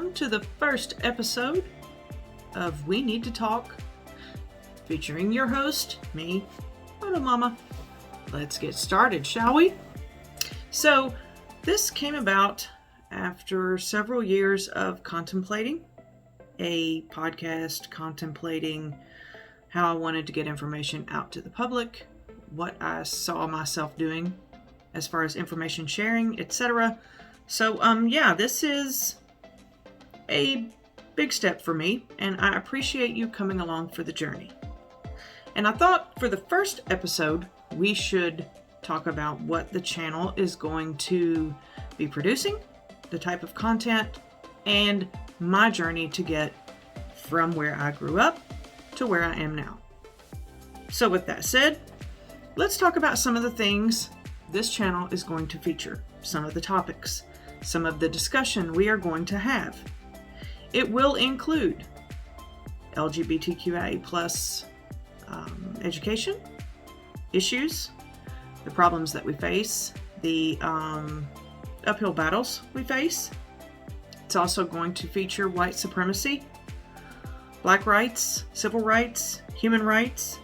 welcome to the first episode of We Need to Talk, featuring your host, me, Moto Mama. Let's get started, shall we? So, this came about after several years of contemplating a podcast, contemplating how I wanted to get information out to the public, what I saw myself doing as far as information sharing, etc. So, this is a big step for me, and I appreciate you coming along for the journey. And I thought for the first episode, we should talk about what the channel is going to be producing, the type of content, and my journey to get from where I grew up to where I am now. So with that said, let's talk about some of the things this channel is going to feature, some of the topics, some of the discussion we are going to have. It will include LGBTQIA plus education, issues, the problems that we face, the uphill battles we face. It's also going to feature white supremacy, black rights, civil rights, human rights,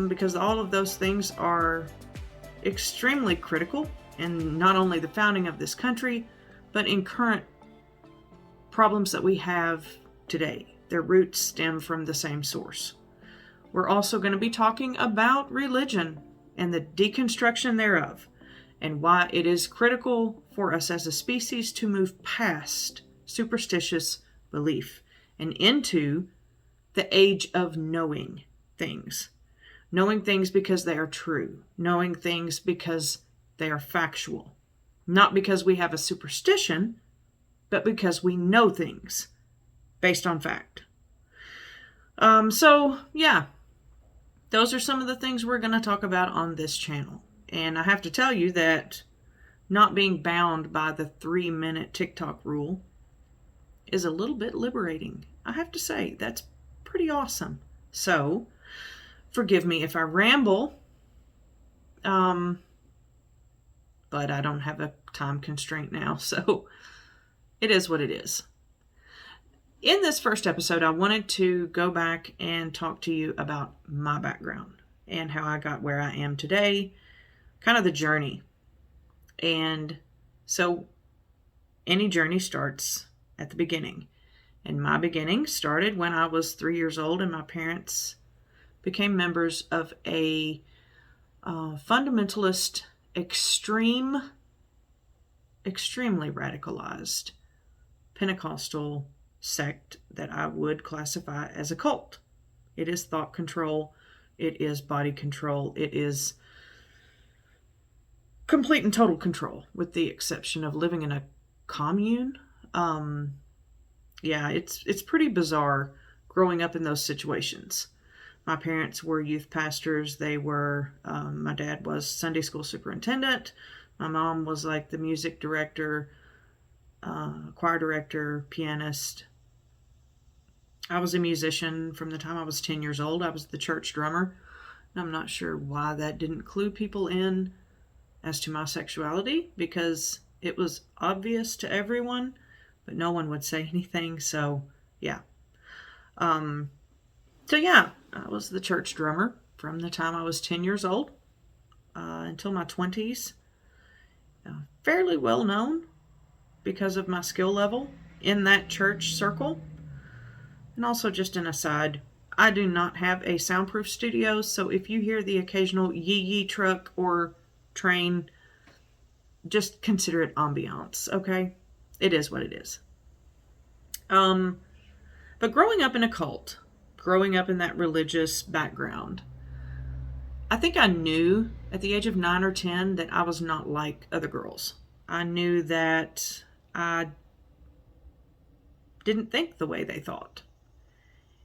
because all of those things are extremely critical in not only the founding of this country, but in current problems that we have today. Their roots stem from the same source. We're also going to be talking about religion and the deconstruction thereof, and why it is critical for us as a species to move past superstitious belief and into the age of knowing things. Knowing things because they are true. Knowing things because they are factual. Not because we have a superstition, but because we know things based on fact. Those are some of the things we're going to talk about on this channel. And I have to tell you that not being bound by the 3-minute TikTok rule is a little bit liberating. I have to say, that's pretty awesome. So, forgive me if I ramble, but I don't have a time constraint now, so it is what it is. In this first episode, I wanted to go back and talk to you about my background and how I got where I am today, kind of the journey. And so any journey starts at the beginning. And my beginning started when I was 3 years old and my parents became members of a fundamentalist, extremely radicalized Pentecostal sect that I would classify as a cult. It is thought control. It is body control. It is complete and total control, with the exception of living in a commune. It's pretty bizarre growing up in those situations. My parents were youth pastors. They were, my dad was Sunday school superintendent. My mom was like the music director, choir director, pianist. I was a musician from the time I was 10 years old. I was the church drummer. And I'm not sure why that didn't clue people in as to my sexuality, because it was obvious to everyone, but no one would say anything. So, yeah. I was the church drummer from the time I was 10 years old until my 20s. Fairly well known because of my skill level in that church circle. And also, just an aside, I do not have a soundproof studio, so if you hear the occasional yee truck or train, just consider it ambiance, okay? It is what it is. But growing up in a cult, growing up in that religious background, I think I knew at the age of 9 or 10 that I was not like other girls. I knew that I didn't think the way they thought.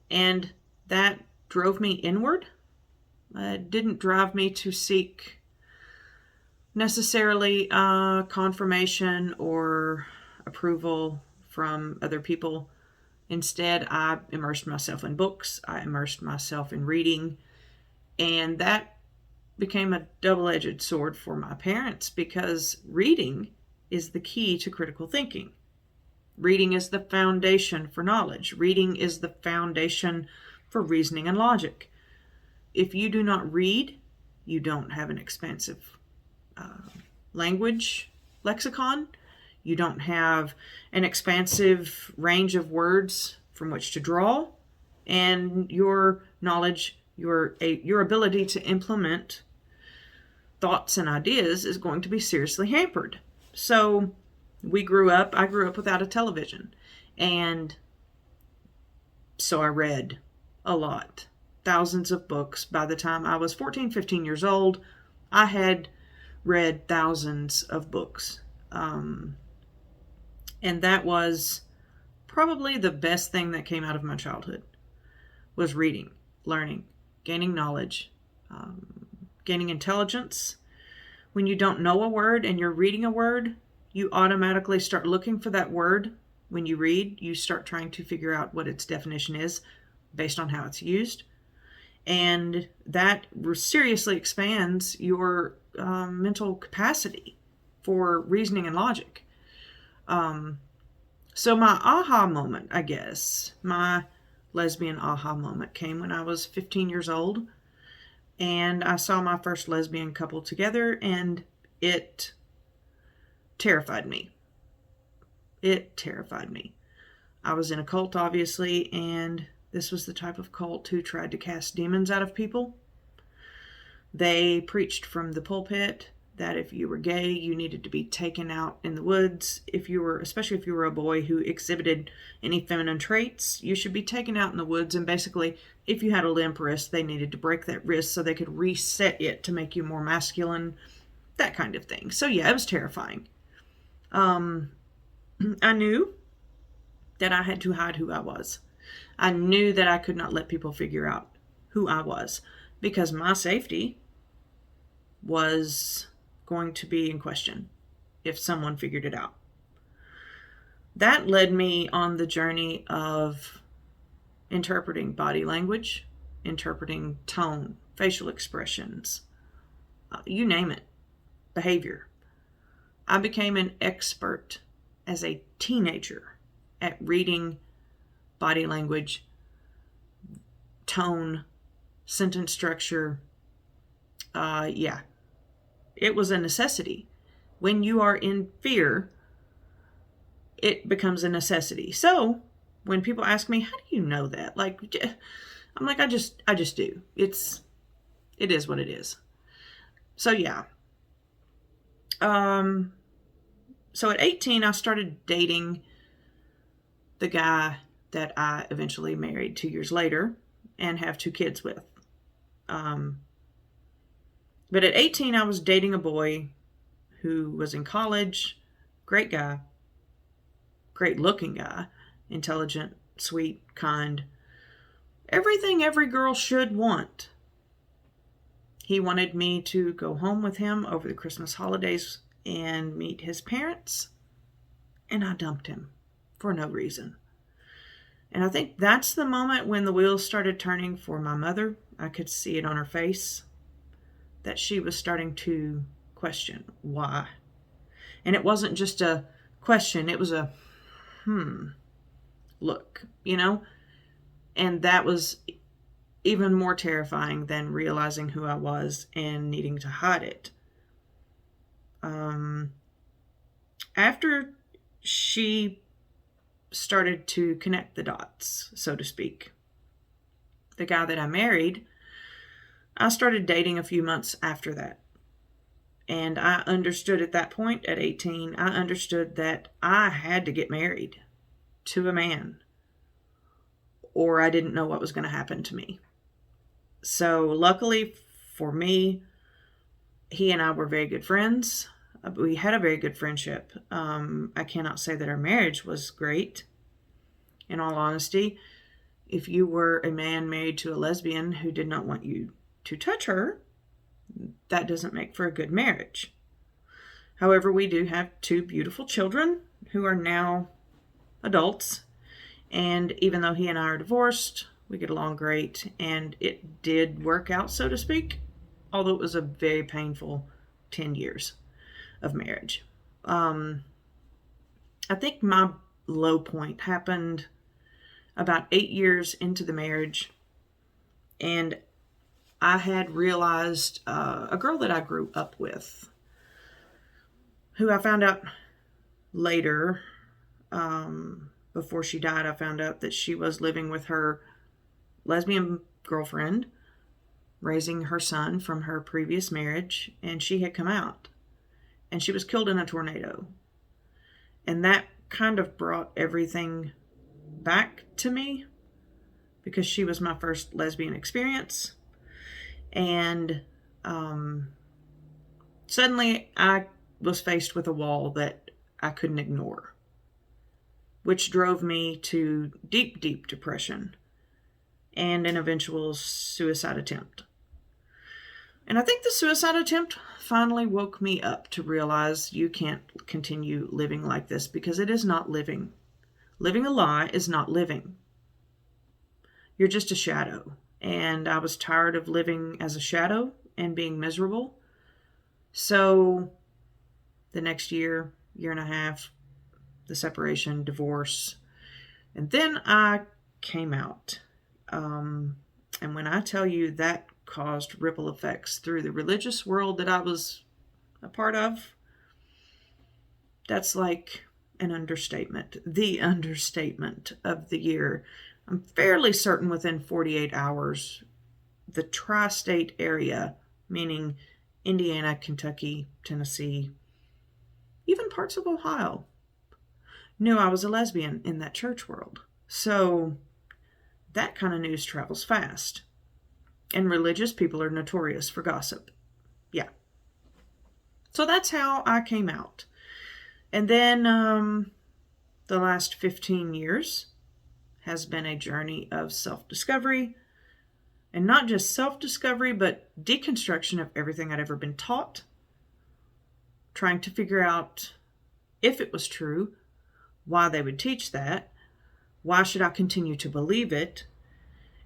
And that drove me inward. It didn't drive me to seek necessarily confirmation or approval from other people. Instead, I immersed myself in books. I immersed myself in reading. And that became a double-edged sword for my parents, because reading is the key to critical thinking. Reading is the foundation for knowledge. Reading is the foundation for reasoning and logic. If you do not read, you don't have an expansive language lexicon. You don't have an expansive range of words from which to draw. And your knowledge, your ability to implement thoughts and ideas is going to be seriously hampered. So I grew up without a television. And so I read a lot, thousands of books. By the time I was 14, 15 years old, I had read thousands of books. And that was probably the best thing that came out of my childhood, was reading, learning, gaining knowledge, gaining intelligence. When you don't know a word and you're reading a word, you automatically start looking for that word. When you read, you start trying to figure out what its definition is based on how it's used. And that seriously expands your mental capacity for reasoning and logic. So my aha moment, I guess, my lesbian aha moment came when I was 15 years old. And I saw my first lesbian couple together, and it terrified me. It terrified me. I was in a cult, obviously, and this was the type of cult who tried to cast demons out of people. They preached from the pulpit that if you were gay, you needed to be taken out in the woods. Especially if you were a boy who exhibited any feminine traits, you should be taken out in the woods. And basically, if you had a limp wrist, they needed to break that wrist so they could reset it to make you more masculine, that kind of thing. So yeah, it was terrifying. I knew that I had to hide who I was. I knew that I could not let people figure out who I was, because my safety was going to be in question if someone figured it out. That led me on the journey of interpreting body language, interpreting tone, facial expressions, you name it, behavior. I became an expert as a teenager at reading body language, tone, sentence structure. It was a necessity. When you are in fear, it becomes a necessity. So when people ask me, how do you know that? I'm like, I just do. It is what it is. So yeah. So at 18, I started dating the guy that I eventually married 2 years later and have 2 kids with. But at 18, I was dating a boy who was in college, great guy, great looking guy, intelligent, sweet, kind, everything every girl should want. He wanted me to go home with him over the Christmas holidays and meet his parents, and I dumped him for no reason. And I think that's the moment when the wheels started turning for my mother. I could see it on her face that she was starting to question why. And it wasn't just a question, it was a look, And that was even more terrifying than realizing who I was and needing to hide it. After she started to connect the dots, so to speak, the guy that I married, I started dating a few months after that. And I understood at that point, at 18, I understood that I had to get married to a man, or I didn't know what was going to happen to me. So luckily for me, he and I were very good friends. We had a very good friendship. I cannot say that our marriage was great. In all honesty, if you were a man married to a lesbian who did not want you to touch her, that doesn't make for a good marriage. However, we do have 2 beautiful children who are now adults. And even though he and I are divorced, we get along great. And it did work out, so to speak, although it was a very painful 10 years of marriage. I think my low point happened about 8 years into the marriage. And I had realized a girl that I grew up with, who I found out later, before she died, I found out that she was living with her lesbian girlfriend, raising her son from her previous marriage, and she had come out. And she was killed in a tornado. And that kind of brought everything back to me, because she was my first lesbian experience. And suddenly I was faced with a wall that I couldn't ignore, which drove me to deep, deep depression and an eventual suicide attempt. And I think the suicide attempt finally woke me up to realize you can't continue living like this, because it is not living. Living a lie is not living. You're just a shadow. And I was tired of living as a shadow and being miserable. So the next year and a half, the separation, divorce, and then I came out. And when I tell you that caused ripple effects through the religious world that I was a part of, that's like an understatement. The understatement of the year. I'm fairly certain within 48 hours, the tri-state area, meaning Indiana, Kentucky, Tennessee, even parts of Ohio, knew I was a lesbian in that church world. So that kind of news travels fast. And religious people are notorious for gossip. Yeah. So that's how I came out. And then the last 15 years has been a journey of self-discovery. And not just self-discovery, but deconstruction of everything I'd ever been taught. Trying to figure out if it was true, why they would teach that, why should I continue to believe it,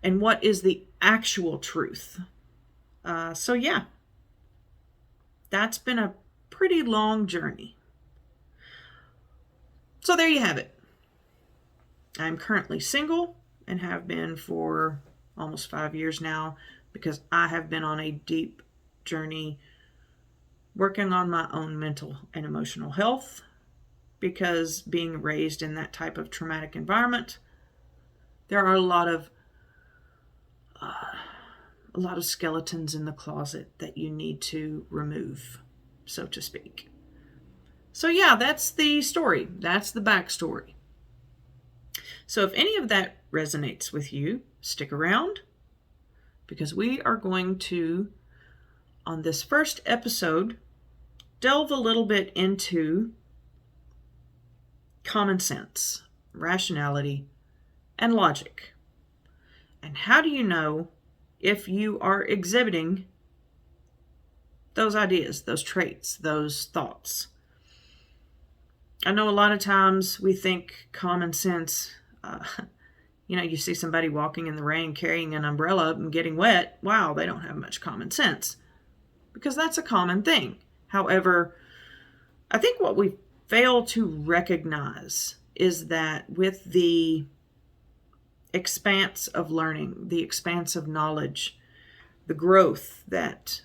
and what is the actual truth. So yeah, that's been a pretty long journey. So there you have it. I'm currently single and have been for almost 5 years now, because I have been on a deep journey working on my own mental and emotional health, because being raised in that type of traumatic environment, there are a lot of skeletons in the closet that you need to remove, so to speak. So yeah, that's the story. That's the backstory. So if any of that resonates with you, stick around, because we are going to, on this first episode, delve a little bit into common sense, rationality, and logic. And how do you know if you are exhibiting those ideas, those traits, those thoughts? I know a lot of times we think common sense, you see somebody walking in the rain carrying an umbrella and getting wet. Wow, they don't have much common sense, because that's a common thing. However, I think what we fail to recognize is that with the expanse of learning, the expanse of knowledge, the growth that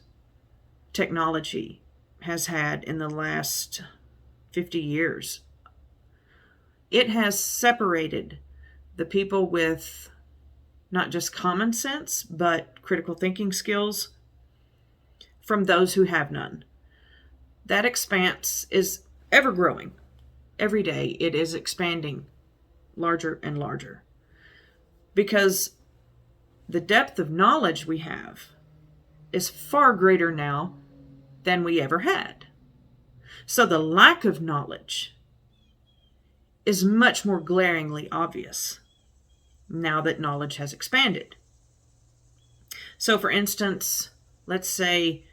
technology has had in the last 50 years, it has separated the people with not just common sense, but critical thinking skills from those who have none. That expanse is ever growing. Every day it is expanding larger and larger, because the depth of knowledge we have is far greater now than we ever had. So the lack of knowledge is much more glaringly obvious now that knowledge has expanded. So for instance, let's say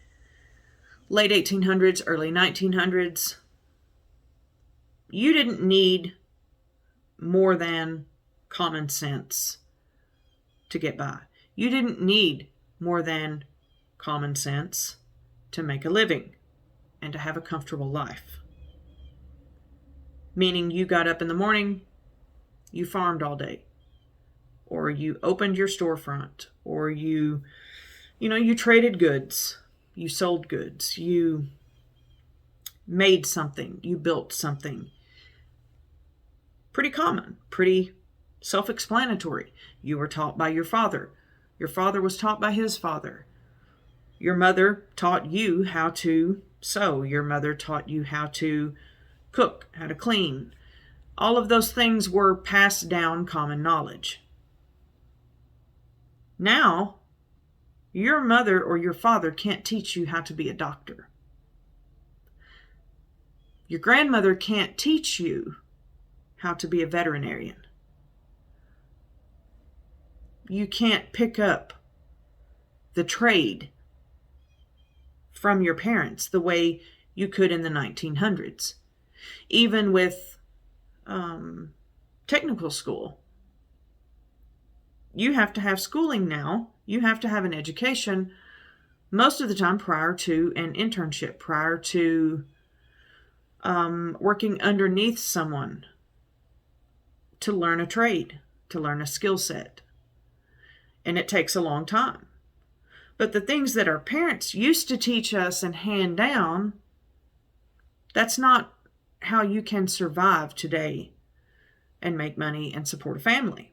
late 1800s, early 1900s, you didn't need more than common sense to get by. You didn't need more than common sense to make a living and to have a comfortable life. Meaning you got up in the morning, you farmed all day, or you opened your storefront, or you traded goods, you sold goods, you made something, you built something. Pretty common, pretty self-explanatory. You were taught by your father. Your father was taught by his father. Your mother taught you how to sew. Your mother taught you how to cook, how to clean. All of those things were passed down common knowledge. Now, your mother or your father can't teach you how to be a doctor. Your grandmother can't teach you how to be a veterinarian. You can't pick up the trade from your parents the way you could in the 1900s. Even with technical school. You have to have schooling now. You have to have an education most of the time prior to an internship, prior to working underneath someone to learn a trade, to learn a skill set. And it takes a long time. But the things that our parents used to teach us and hand down, that's not how you can survive today and make money and support a family.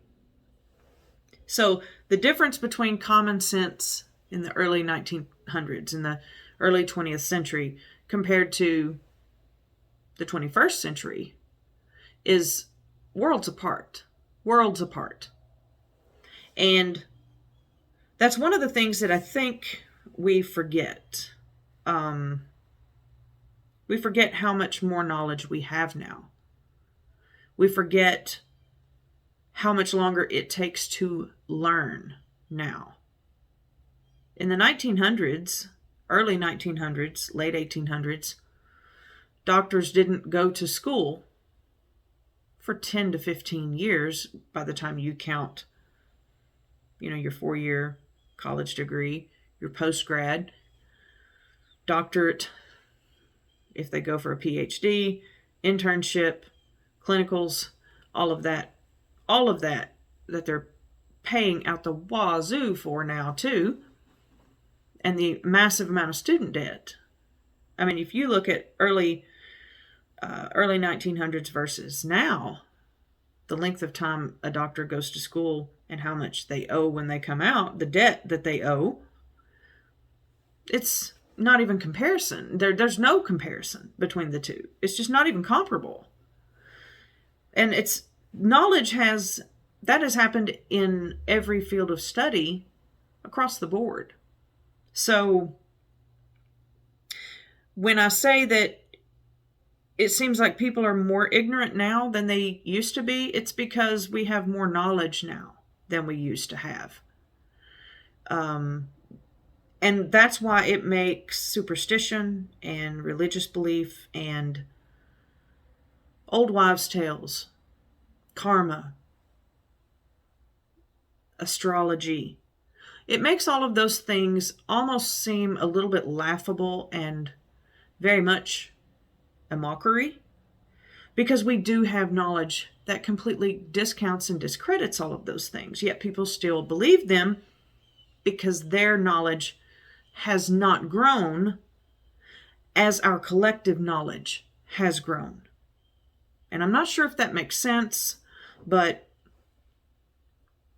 So the difference between common sense in the early 1900s and the early 20th century compared to the 21st century is worlds apart. Worlds apart. And that's one of the things that I think we forget. We forget how much more knowledge we have now. We forget how much longer it takes to learn now. In the 1900s, early 1900s, late 1800s, doctors didn't go to school for 10 to 15 years by the time you count, your 4-year college degree, your postgrad, doctorate, if they go for a PhD, internship, clinicals, all of that they're paying out the wazoo for now too, and the massive amount of student debt. I mean, if you look at early 1900s versus now, the length of time a doctor goes to school and how much they owe when they come out, the debt that they owe, it's not even comparison. There's no comparison between the two. It's just not even comparable. And knowledge has happened in every field of study across the board. So when I say that it seems like people are more ignorant now than they used to be, it's because we have more knowledge now than we used to have. And that's why it makes superstition and religious belief and old wives' tales, karma, astrology, it makes all of those things almost seem a little bit laughable and very much a mockery, because we do have knowledge that completely discounts and discredits all of those things, yet people still believe them because their knowledge has not grown as our collective knowledge has grown. And I'm not sure if that makes sense, but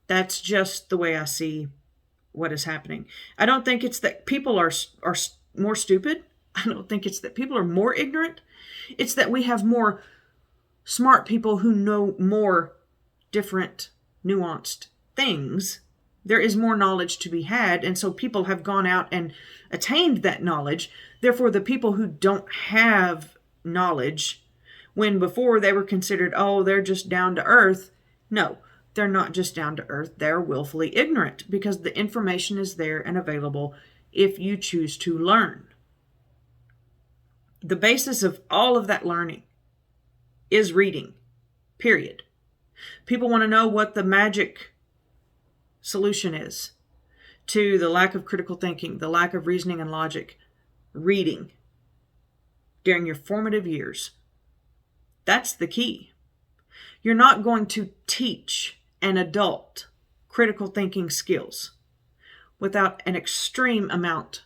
that's just the way I see what is happening. I don't think it's that people are more stupid. I don't think it's that people are more ignorant. It's that we have more smart people who know more different, nuanced things. There is more knowledge to be had, and so people have gone out and attained that knowledge. Therefore, the people who don't have knowledge, when before they were considered, they're just down to earth. No, they're not just down to earth. They're willfully ignorant because the information is there and available if you choose to learn. The basis of all of that learning is reading, period. People want to know what the magic solution is to the lack of critical thinking, the lack of reasoning and logic. Reading during your formative years. That's the key. You're not going to teach an adult critical thinking skills without an extreme amount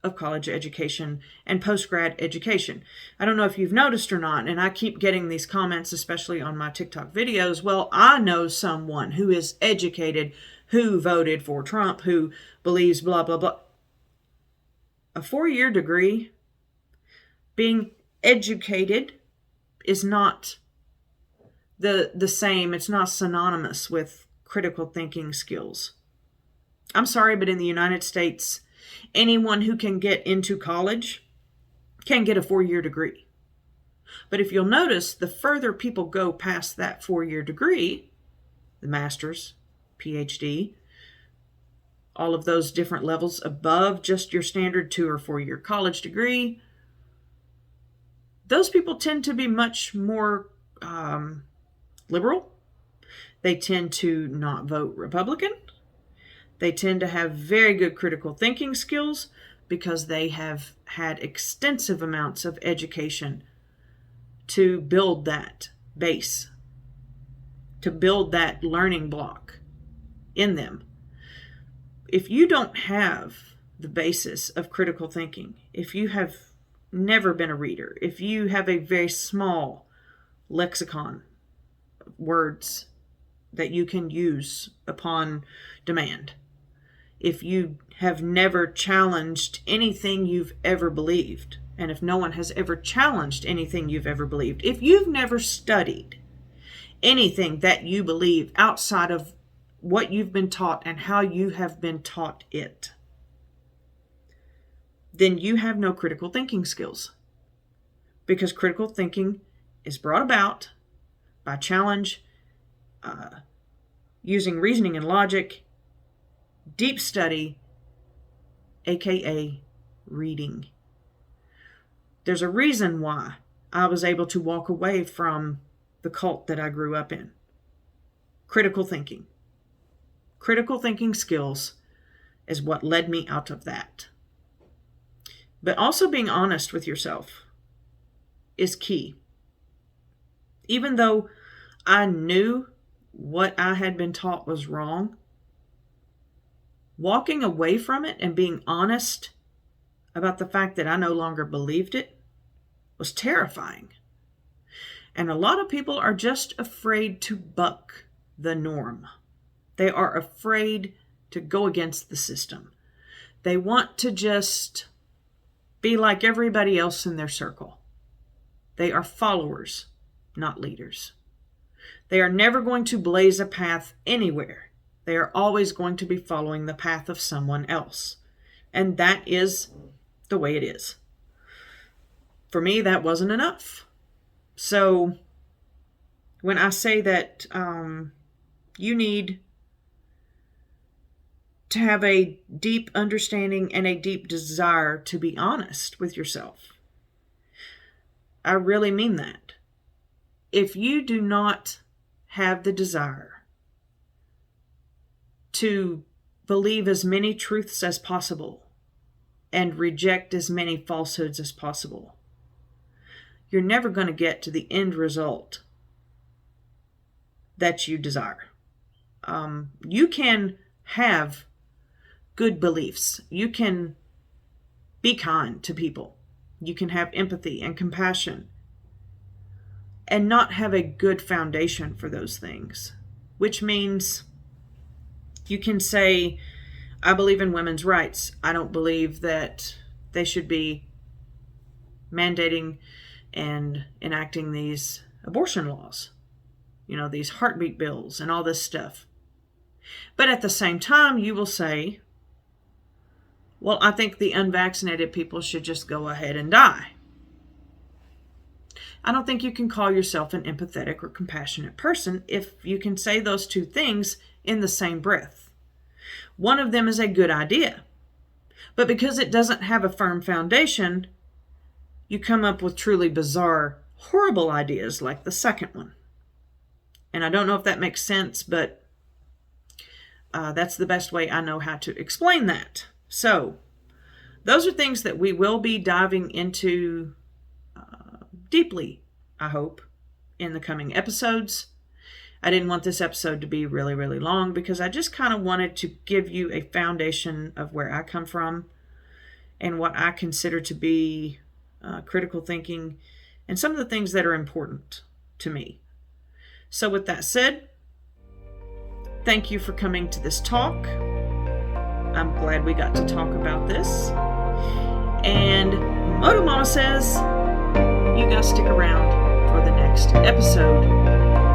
of college education and post-grad education. I don't know if you've noticed or not, and I keep getting these comments, especially on my TikTok videos. Well, I know someone who is educated, who voted for Trump, who believes blah, blah, blah. A 4-year degree, being educated, is not the same. It's not synonymous with critical thinking skills. I'm sorry, but in the United States, anyone who can get into college can get a 4-year degree. But if you'll notice, the further people go past that 4-year degree, the master's, PhD, all of those different levels above just your standard 2 or 4-year college degree, those people tend to be much more liberal. They tend to not vote Republican. They tend to have very good critical thinking skills because they have had extensive amounts of education to build that base, to build that learning block in them. If you don't have the basis of critical thinking, if you have never been a reader, if you have a very small lexicon of words that you can use upon demand, if you have never challenged anything you've ever believed, and if no one has ever challenged anything you've ever believed, if you've never studied anything that you believe outside of what you've been taught and how you have been taught it, then you have no critical thinking skills. Because critical thinking is brought about by challenge, using reasoning and logic, deep study, aka reading. There's a reason why I was able to walk away from the cult that I grew up in. Critical thinking. Critical thinking skills is what led me out of that. But also being honest with yourself is key. Even though I knew what I had been taught was wrong, walking away from it and being honest about the fact that I no longer believed it was terrifying. And a lot of people are just afraid to buck the norm. They are afraid to go against the system. They want to just be like everybody else in their circle. They are followers, not leaders. They are never going to blaze a path anywhere. They are always going to be following the path of someone else. And that is the way it is. For me, that wasn't enough. So when I say that you need to have a deep understanding and a deep desire to be honest with yourself, I really mean that. If you do not have the desire to believe as many truths as possible and reject as many falsehoods as possible, you're never going to get to the end result that you desire. You can have good beliefs. You can be kind to people. You can have empathy and compassion and not have a good foundation for those things, which means you can say, I believe in women's rights. I don't believe that they should be mandating and enacting these abortion laws, these heartbeat bills and all this stuff. But at the same time, you will say, well, I think the unvaccinated people should just go ahead and die. I don't think you can call yourself an empathetic or compassionate person if you can say those two things in the same breath. One of them is a good idea, but because it doesn't have a firm foundation, you come up with truly bizarre, horrible ideas like the second one. And I don't know if that makes sense, but that's the best way I know how to explain that. So, those are things that we will be diving into deeply, I hope, in the coming episodes. I didn't want this episode to be really, really long because I just kind of wanted to give you a foundation of where I come from and what I consider to be critical thinking and some of the things that are important to me. So with that said, thank you for coming to this talk. I'm glad we got to talk about this. And Moto Mama says, you guys stick around for the next episode.